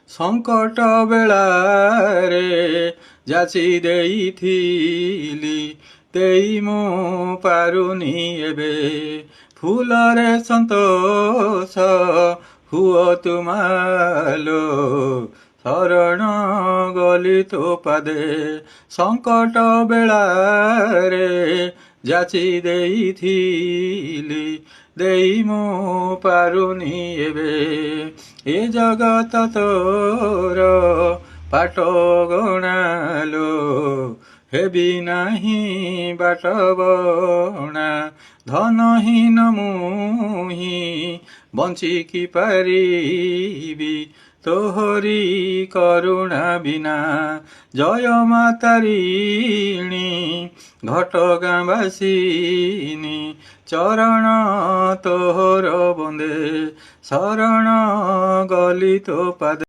संकट बेलारे जाची देइथिली तेई मु पारुनी एबे फूलरे संतोष हुओ तुमालो शरण गली तो पादे संकट बेलारे जाची देइथिली देई मु पारुनी एबे ए जगत तोर पाट गणालो हेबी नाही बाट बणा धनहीन मुही बंचिकी पारिबी तोहरी करुणा बिना जय मातारिणी घटगाँ बासिनी चरण तोहर बंदे शरण गली तो पादे।